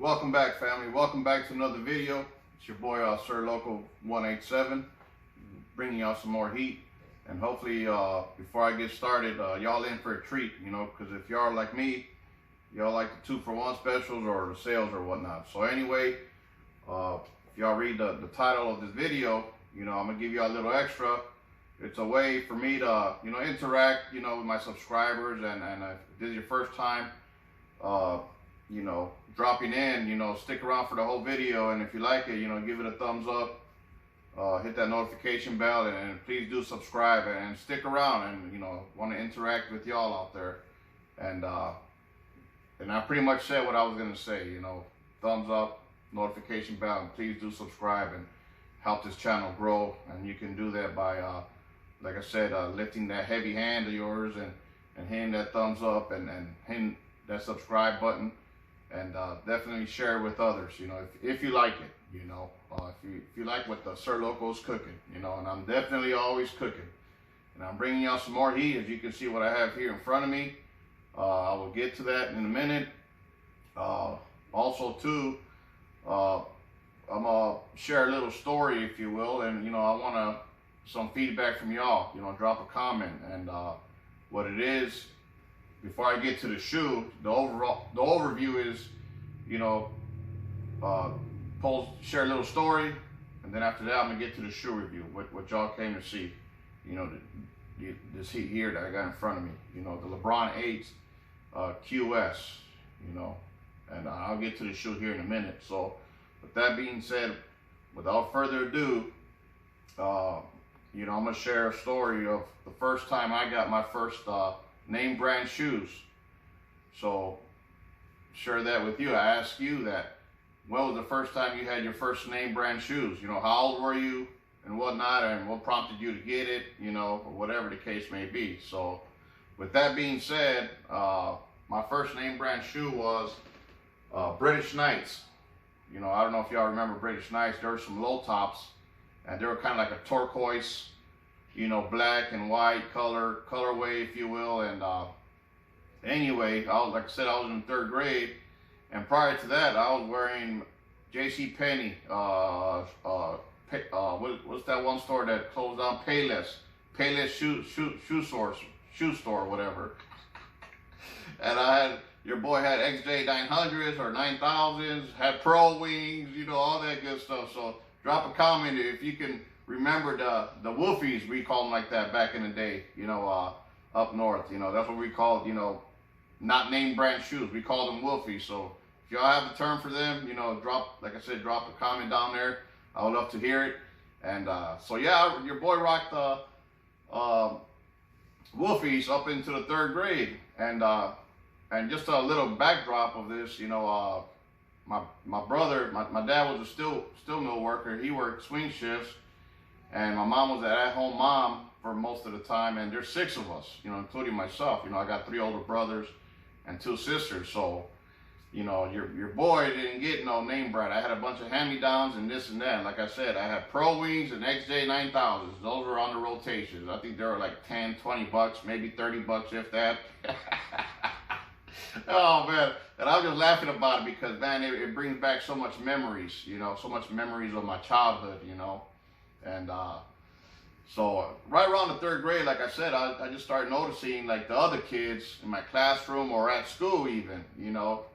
Welcome back, family. Welcome back to another video. It's your boy, Sir Local 187, bringing y'all some more heat. And hopefully, before I get started, y'all in for a treat, because if y'all are like me, y'all like the 2-for-1 specials or the sales or whatnot. So anyway, if y'all read the title of this video, I'm gonna give y'all a little extra. It's a way for me to, interact, with my subscribers. And if this is your first time, dropping in, stick around for the whole video. And if you like it, give it a thumbs up, hit that notification bell, and please do subscribe and stick around. And, want to interact with y'all out there. And I pretty much said what I was going to say, thumbs up, notification bell, and please do subscribe and help this channel grow. And you can do that by, like I said, lifting that heavy hand of yours and hitting that thumbs up and hitting that subscribe button. And definitely share it with others, if you like it, if you like what the Sir Loco's cooking, and I'm definitely always cooking. And I'm bringing y'all some more heat, as you can see what I have here in front of me. I will get to that in a minute. Also, too, I'm gonna share a little story, if you will, and I want some feedback from y'all. Drop a comment and what it is. Before I get to the shoe, the overview is, share a little story, and then after that, I'm gonna get to the shoe review, what y'all came to see. This heat here that I got in front of me, the LebronVIII QS, and I'll get to the shoe here in a minute. So, with that being said, without further ado, I'm gonna share a story of the first time I got my first name brand shoes. So share that with you. I ask you that, when was the first time you had your first name brand shoes? How old were you and whatnot, and what prompted you to get it, or whatever the case may be. So with that being said, my first name brand shoe was British Knights. I don't know if y'all remember British Knights. There were some low tops, and they were kind of like a turquoise, black and white colorway, if you will. And anyway, like I said, I was in 3rd grade, and prior to that, I was wearing J.C. Penney. What's that one store that closed down? Payless shoe store, whatever. And your boy had XJ 900s or 9000s, had Pro Wings, all that good stuff. So drop a comment if you can remember the Wolfies, we called them like that back in the day, up north. That's what we called, not name brand shoes. We called them Wolfies. So if y'all have a term for them, drop a comment down there. I would love to hear it. And so yeah, your boy rocked the Wolfies up into the 3rd grade. And just a little backdrop of this, my brother, my dad was a steel mill worker. He worked swing shifts. And my mom was an at-home mom for most of the time, and there's 6 of us, including myself. I got 3 older brothers and 2 sisters. So, your boy didn't get no name brand. I had a bunch of hand-me-downs and this and that. And like I said, I had Pro Wings and XJ 9000s. Those were on the rotations. I think they were like 10, 20 bucks, maybe 30 bucks if that. Oh man, and I was just laughing about it because, man, it brings back so much memories, so much memories of my childhood, And so right around the 3rd grade, like I said, I just started noticing, like, the other kids in my classroom or at school even,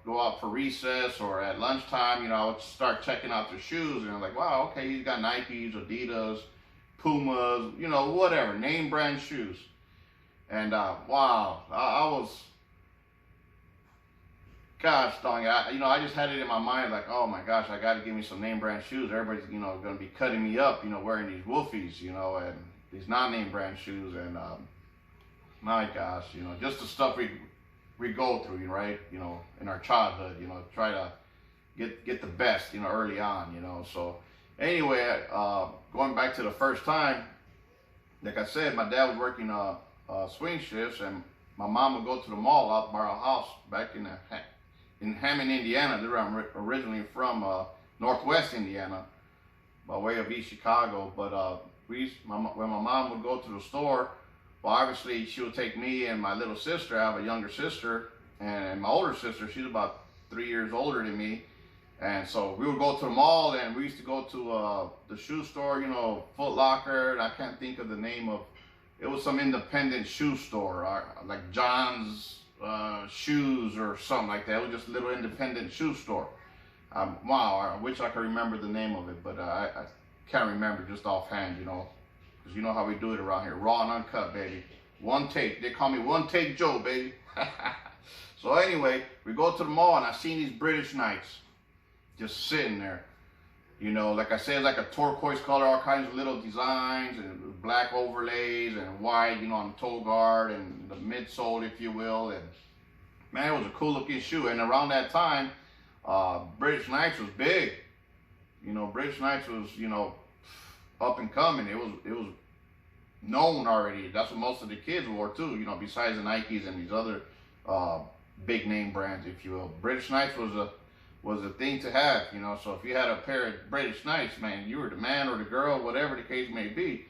go out for recess or at lunchtime, I would start checking out their shoes, and I'm like, wow, okay, he's got Nikes, Adidas, Pumas, whatever, name brand shoes. And wow, I was, gosh dang, I just had it in my mind, like, oh my gosh, I got to give me some name brand shoes. Everybody's, going to be cutting me up, wearing these Wolfies, and these non-name brand shoes. And my gosh, just the stuff we go through, right? In our childhood, try to get the best, early on, So anyway, going back to the first time, like I said, my dad was working swing shifts, and my mom would go to the mall out by our house back in Hammond, Indiana. I'm originally from Northwest Indiana, by way of East Chicago. But when my mom would go to the store, well, obviously she would take me and my little sister. I have a younger sister, and my older sister, she's about 3 years older than me. And so we would go to the mall, and we used to go to the shoe store, you know, Foot Locker, and I can't think of the name of, it was some independent shoe store, like John's Shoes or something like that. It was just a little independent shoe store. Wow, I wish I could remember the name of it, but I can't remember just offhand, you know, because you know how we do it around here, raw and uncut, baby. One take. They call me One Take Joe, baby. So anyway, we go to the mall, and I seen these British Knights just sitting there. You know, like I said, like a turquoise color, all kinds of little designs, and black overlays, and white, you know, on the toe guard, and the midsole, if you will. And man, it was a cool looking shoe. And around that time, British Knights was big. You know, British Knights was, you know, up and coming. It was known already. That's what most of the kids wore too, you know, besides the Nikes and these other big name brands, if you will. British Knights was a thing to have, you know. So if you had a pair of British Knights, man, you were the man or the girl, whatever the case may be.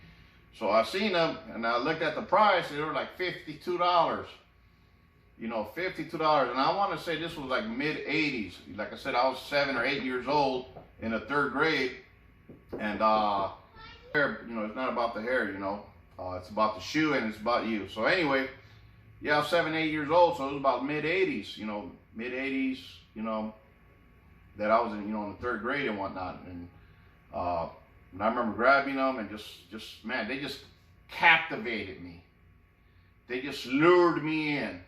So I seen them, and I looked at the price, and they were like $52. You know, $52. And I want to say this was like mid-80s. Like I said, I was 7 or 8 years old in the 3rd grade. And, hair, you know, it's not about the hair, you know. It's about the shoe, and it's about you. So anyway, yeah, I was 7, 8 years old, so it was about mid-80s, you know, mid-80s, you know, that I was in, you know, in the 3rd grade and whatnot. And I remember grabbing them, and just, man, they just captivated me. They just lured me in,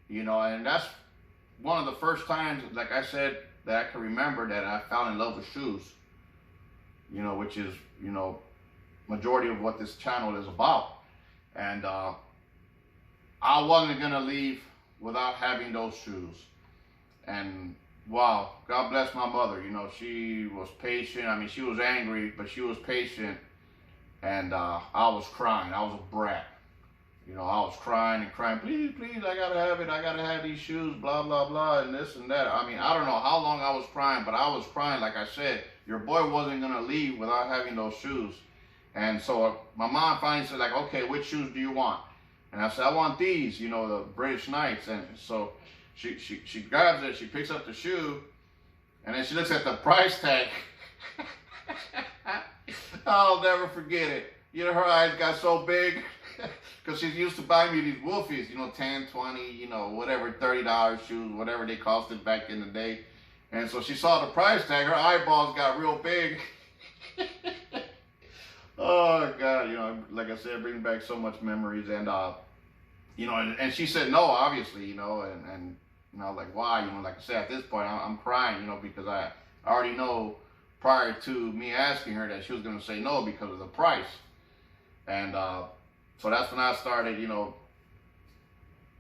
you know, and that's one of the first times, like I said, that I can remember that I fell in love with shoes, you know, which is, you know, majority of what this channel is about. And I wasn't gonna leave without having those shoes. And wow, God bless my mother. You know, she was patient. I mean, she was angry, but she was patient. And I was crying. I was a brat. You know, I was crying and crying. Please, please, I gotta have it. I gotta have these shoes. Blah blah blah, and this and that. I mean, I don't know how long I was crying, but I was crying. Like I said, your boy wasn't gonna leave without having those shoes. And so my mom finally said, like, okay, which shoes do you want? And I said, I want these. You know, the British Knights. And so she grabs it, she picks up the shoe, and then she looks at the price tag. I'll never forget it. You know, her eyes got so big because she's used to buying me these wolfies, you know, 10, 20, you know, whatever, $30 shoes, whatever they costed back in the day. And so she saw the price tag, her eyeballs got real big. Oh God, you know, like I said, it brings back so much memories. And you know, and she said no, obviously, you know, and I was like, why? You know, like I said, at this point, I'm crying, you know, because I already know prior to me asking her that she was going to say no because of the price. And so that's when I started, you know,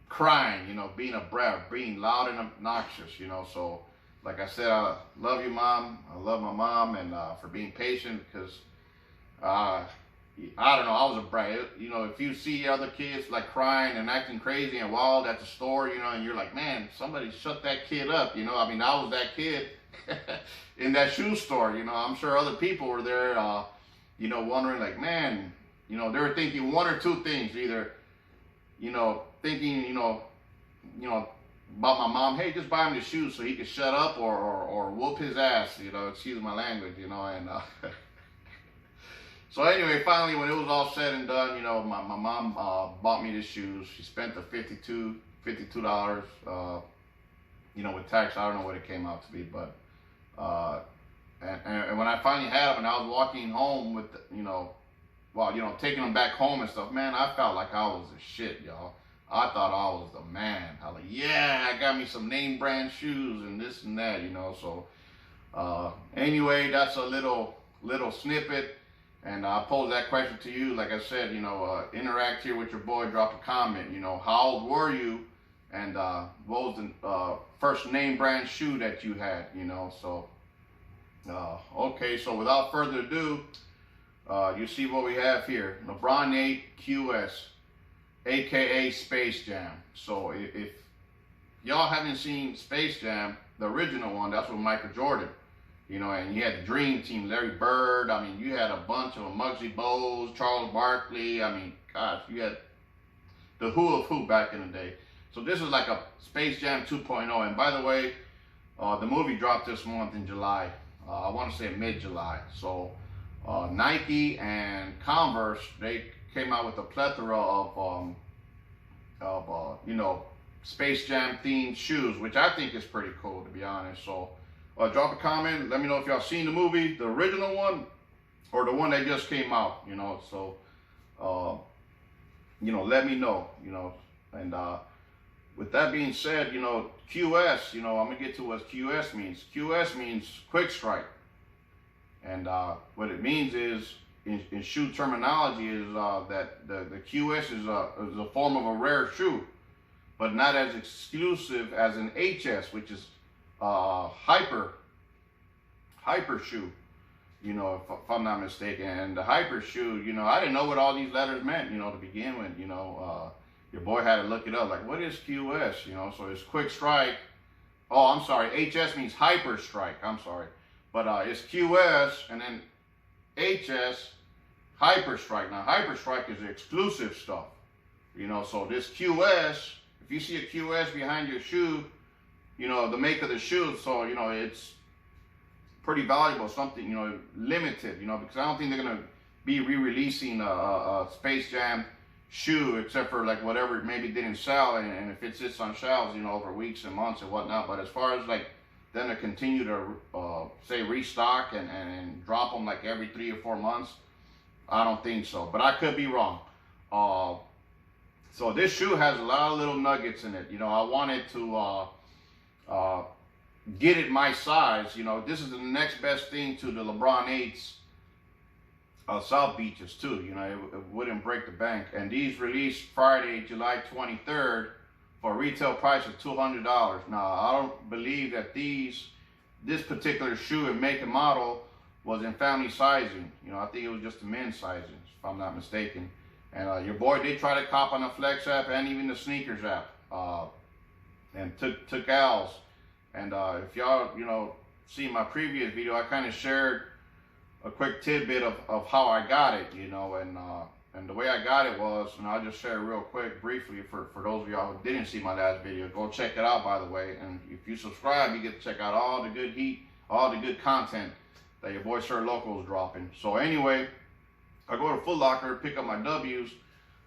crying, you know, being a brat, being loud and obnoxious, you know. So, like I said, I love you, Mom. I love my mom, and for being patient, because I don't know, I was a brat. You know, if you see other kids like crying and acting crazy and wild at the store, you know, and you're like, man, somebody shut that kid up, you know. I mean, I was that kid in that shoe store, you know. I'm sure other people were there, you know, wondering like, man, you know, they were thinking one or two things, either, you know, thinking, you know, about my mom, hey, just buy him the shoes so he could shut up, or whoop his ass, you know, excuse my language, you know. And so anyway, finally, when it was all said and done, you know, my mom bought me the shoes. She spent the $52, you know, with tax. I don't know what it came out to be, but and when I finally had them, and I was walking home with, you know, well, you know, taking them back home and stuff, man, I felt like I was the shit, y'all. I thought I was the man. I was like, yeah, I got me some name brand shoes and this and that, you know. So anyway, that's a little snippet. And I pose that question to you. Like I said, you know, interact here with your boy. Drop a comment. You know, how old were you? And what was the first name brand shoe that you had? You know, so okay. So without further ado, you see what we have here: LebronVIII QS, aka Space Jam. So if y'all haven't seen Space Jam, the original one, that's with Michael Jordan. You know, and you had the Dream Team, Larry Bird. I mean, you had a bunch of them, Muggsy Bogues, Charles Barkley. I mean, gosh, you had the who of who back in the day. So this is like a Space Jam 2.0. And by the way, The movie dropped this month in July. I want to say mid-July. So Nike and Converse, they came out with a plethora of you know, Space Jam themed shoes, which I think is pretty cool, to be honest. So drop a comment, let me know if y'all seen the movie, the original one, or the one that just came out, you know. So you know, let me know, you know. And with that being said, you know, QS, you know, I'm gonna get to what QS means. QS means quick strike. And what it means is, in shoe terminology, is that the QS is a form of a rare shoe, but not as exclusive as an HS, which is hyper shoe, you know, if I'm not mistaken. And the hyper shoe, you know, I didn't know what all these letters meant, you know, to begin with. You know, your boy had to look it up, like, what is QS, you know? So it's quick strike. Oh, I'm sorry, HS means hyper strike, I'm sorry. But it's QS and then HS, hyper strike. Now hyper strike is the exclusive stuff, you know. So this QS, if you see a QS behind your shoe, you know, the make of the shoe, so, you know, it's pretty valuable, something, you know, limited, you know, because I don't think they're gonna be re-releasing a Space Jam shoe, except for like whatever maybe didn't sell, and if it sits on shelves, you know, over weeks and months and whatnot. But as far as like them to continue to say restock and drop them like every 3 or 4 months, I don't think so, but I could be wrong. So this shoe has a lot of little nuggets in it. You know, I wanted to get it my size. You know, this is the next best thing to the LebronVIII's South Beaches too. You know, it wouldn't break the bank. And these released Friday, July 23rd, for a retail price of $200. Now, I don't believe that this particular shoe and make and model was in family sizing. You know, I think it was just the men's sizing, if I'm not mistaken. And your boy did try to cop on the Flex app and even the Sneakers app, and took L's. And if y'all, you know, see my previous video, I kind of shared a quick tidbit of how I got it, you know. And the way I got it was, and I'll just share real quick, briefly, for those of y'all who didn't see my last video. Go check it out, by the way. And if you subscribe, you get to check out all the good heat, all the good content that your boy Sir Loco is dropping. So anyway, I go to Foot Locker, pick up my W's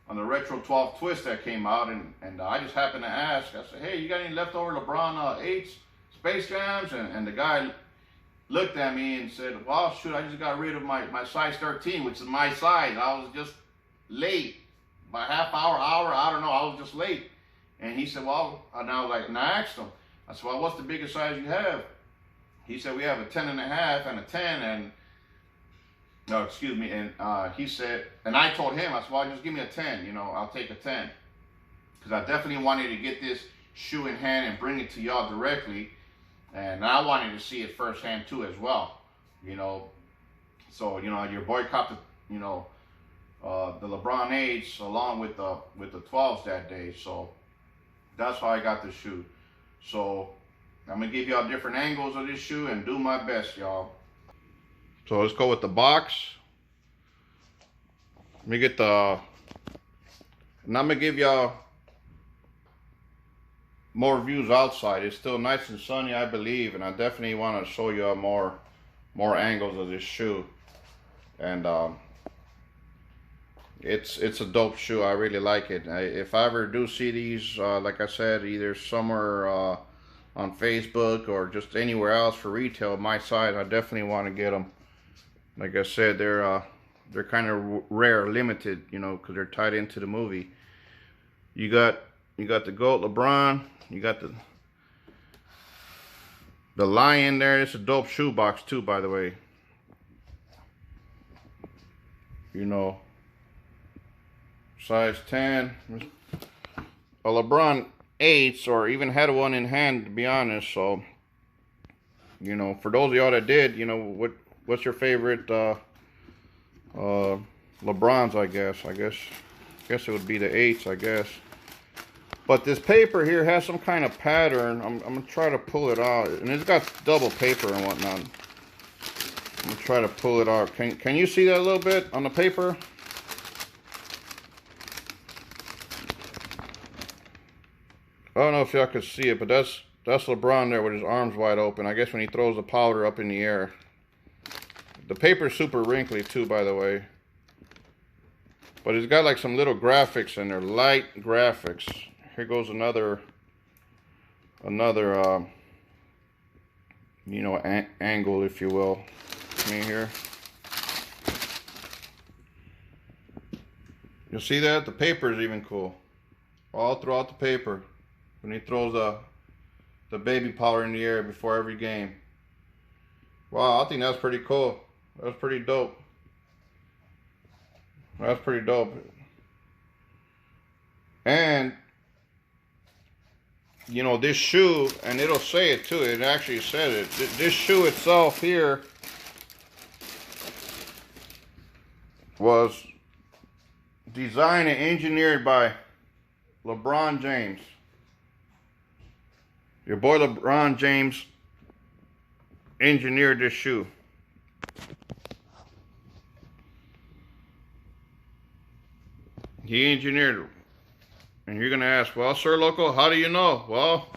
on the Retro 12 Twist that came out, and I just happened to ask. I said, hey, you got any leftover LebronVIII's Space Jams? And the guy looked at me and said, well, shoot, I just got rid of my size 13, which is my size. I was just late by half hour, I don't know, I was just late. And he said, well, and I was like, and I asked him, I said, well, what's the biggest size you have? He said, we have a 10.5 and a 10, and no, excuse me. And he said, and I told him, I said, well, just give me a 10, you know, I'll take a 10. Because I definitely wanted to get this shoe in hand and bring it to y'all directly. And I wanted to see it firsthand too as well, you know. So, you know, your boy copped, you know, the LebronVIII's along with the 12s that day. So that's how I got the shoe. So I'm gonna give y'all different angles of this shoe and do my best, y'all. So let's go with the box. Let me get and I'm gonna give y'all more views outside. It's still nice and sunny, I believe, and I definitely want to show y'all more angles of this shoe. And it's a dope shoe. I really like it. If I ever do see these, like I said, either somewhere on Facebook or just anywhere else for retail my size, I definitely want to get them. Like I said, they're kind of rare, limited, you know, because they're tied into the movie. You got the GOAT LeBron. You got the lion there. It's a dope shoe box too, by the way. You know, size 10. A LebronVIII, or even had one in hand, to be honest. So, you know, for those of y'all that did, you know, what's your favorite LeBrons? I guess it would be the 8s, I guess. But this paper here has some kind of pattern. I'm gonna try to pull it out, and it's got double paper and whatnot. I'm gonna try to pull it out. Can you see that a little bit on the paper? I don't know if y'all can see it, but that's That's LeBron there with his arms wide open. I guess when he throws the powder up in the air. The paper's super wrinkly too, by the way. But it's got like some little graphics in there, light graphics. Here goes another you know, angle, if you will. Come in here. You'll see that the paper is even cool. All throughout the paper, when he throws the baby powder in the air before every game. Wow, I think that's pretty cool. That's pretty dope. That's pretty dope. And you know, this shoe, and it'll say it too, it actually said it. This shoe itself here was designed and engineered by LeBron James. Your boy LeBron James engineered this shoe. He engineered it. And you're going to ask, well, Sir Loco, how do you know? Well,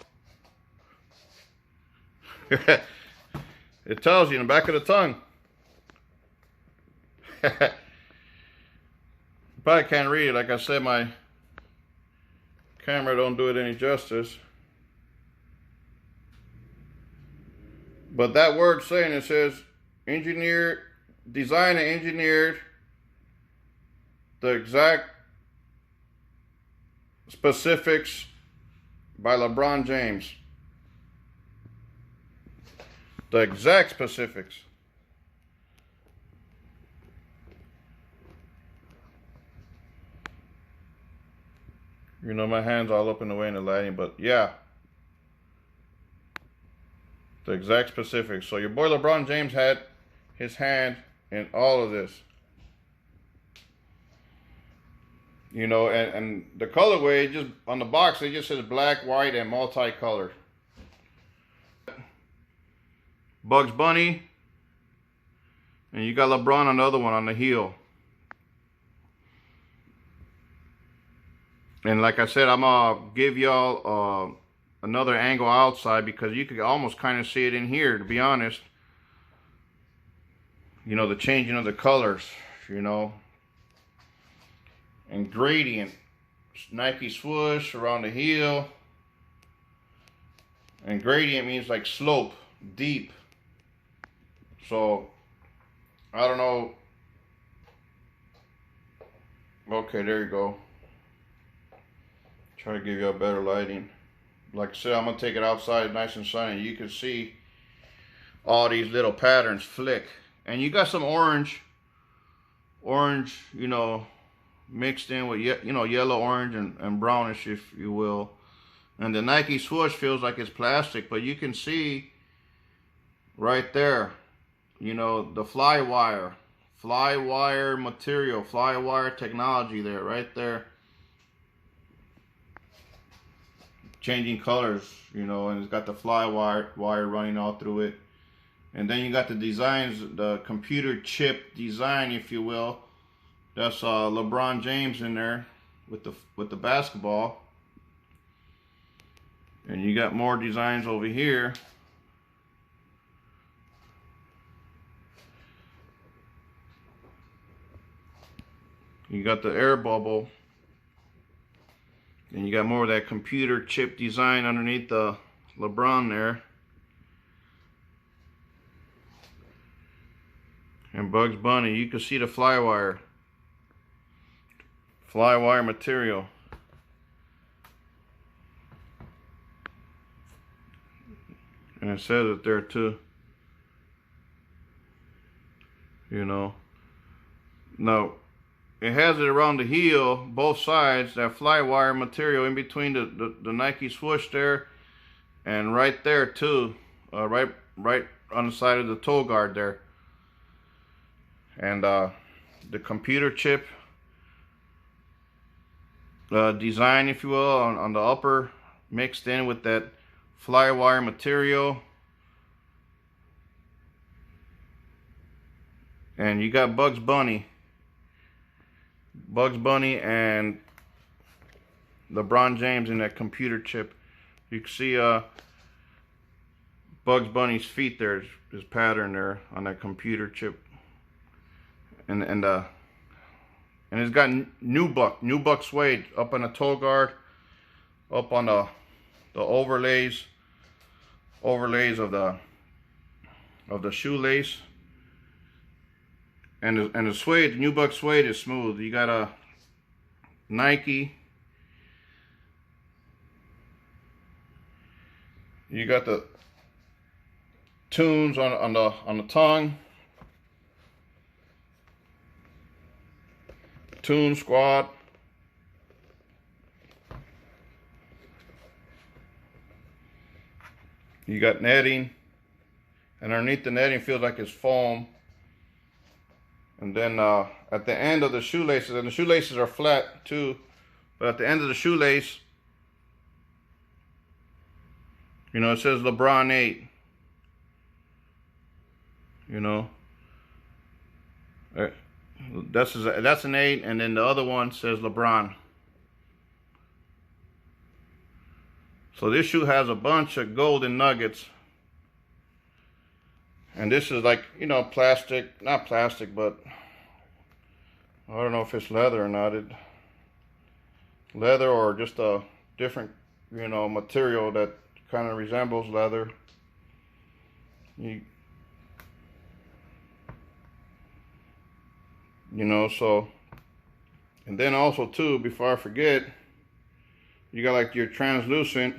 it tells you in the back of the tongue. You probably can't read it. Like I said, my camera don't do it any justice. But that word saying, it says, engineered, designed and engineered the exact specifics by LeBron James. The exact specifics. You know, my hand's all up in the way in the lighting, but yeah. The exact specifics. So your boy LeBron James had his hand in all of this. You know, and the colorway, just on the box, it just says black, white, and multicolored. Bugs Bunny. And you got LeBron on the other one on the heel. And like I said, I'm going to give y'all another angle outside because you could almost kind of see it in here, to be honest. You know, the changing of the colors, you know. And gradient, Nike swoosh around the heel. And gradient means like slope, deep. So, I don't know. Okay, there you go. Try to give you a better lighting. Like I said, I'm going to take it outside nice and sunny. You can see all these little patterns flick. And you got some orange, you know, mixed in with, you know, yellow, orange, and brownish, if you will. And the Nike swoosh feels like it's plastic, but you can see right there, you know, the fly wire material, fly wire technology there, right there. Changing colors, you know, and it's got the fly wire running all through it. And then you got the designs, the computer chip design, if you will. That's LeBron James in there with the basketball. And you got more designs over here. You got the air bubble. And you got more of that computer chip design underneath the LeBron there. And Bugs Bunny, you can see the fly wire material. And it says it there too. You know. Now, it has it around the heel, both sides, that fly wire material in between the Nike swoosh there, and right there too, right on the side of the toe guard there. And the computer chip design, if you will, on the upper, mixed in with that fly wire material. And you got Bugs Bunny and LeBron James in that computer chip. You can see Bugs Bunny's feet there, his pattern there on that computer chip. And it's got nubuck suede up on the toe guard, up on the overlays of the shoelace. And the suede, nubuck suede is smooth. You got a Nike. You got the tunes on the tongue. Tune Squad. You got netting, and underneath the netting feels like it's foam. And then at the end of the shoelaces, and the shoelaces are flat too, but at the end of the shoelace, you know, it says LebronVIII. You know, that's an 8, and then the other one says LeBron. So this shoe has a bunch of golden nuggets, and this is like, you know, plastic, not plastic, but I don't know if it's leather or not. Leather or just a different, you know, material that kind of resembles leather. You know, so, and then also too, before I forget, you got like your translucent,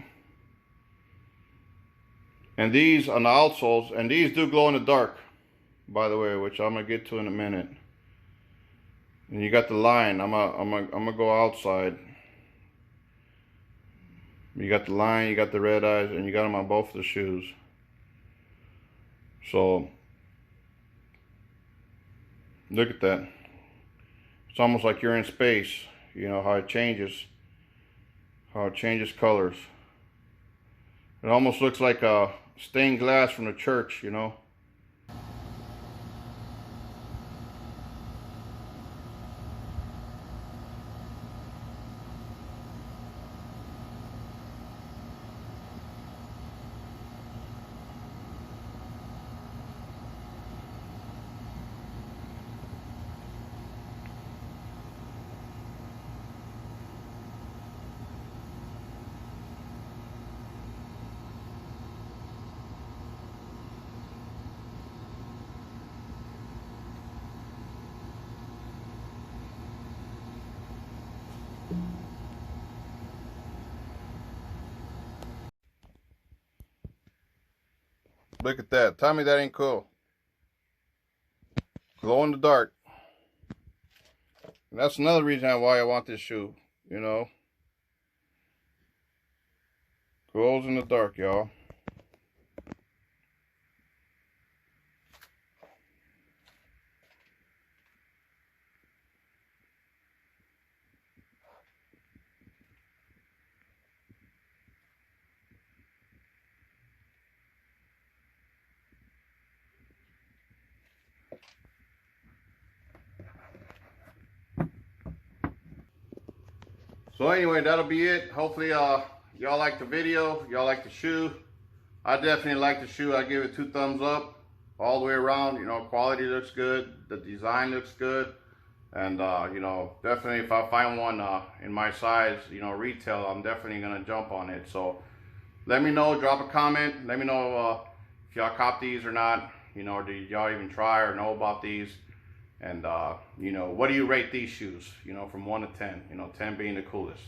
and these on the outsoles, and these do glow in the dark, by the way, which I'm gonna get to in a minute. And you got the line. I'm gonna go outside. You got the line, you got the red eyes, and you got them on both of the shoes. So look at that. It's almost like you're in space. You know how it changes colors. It almost looks like a stained glass from the church, you know. Look at that. Tell me that ain't cool. Glow in the dark. And that's another reason why I want this shoe, you know. Glows in the dark, y'all. So anyway, that'll be it. Hopefully y'all like the video, y'all like the shoe. I definitely like the shoe. I give it 2 thumbs up all the way around. You know, quality looks good, the design looks good, and you know, definitely if I find one in my size, you know, retail, I'm definitely gonna jump on it. So let me know, drop a comment, let me know if y'all cop these or not, you know, or did y'all even try or know about these. And, you know, what do you rate these shoes, you know, from 1 to 10, you know, 10 being the coolest.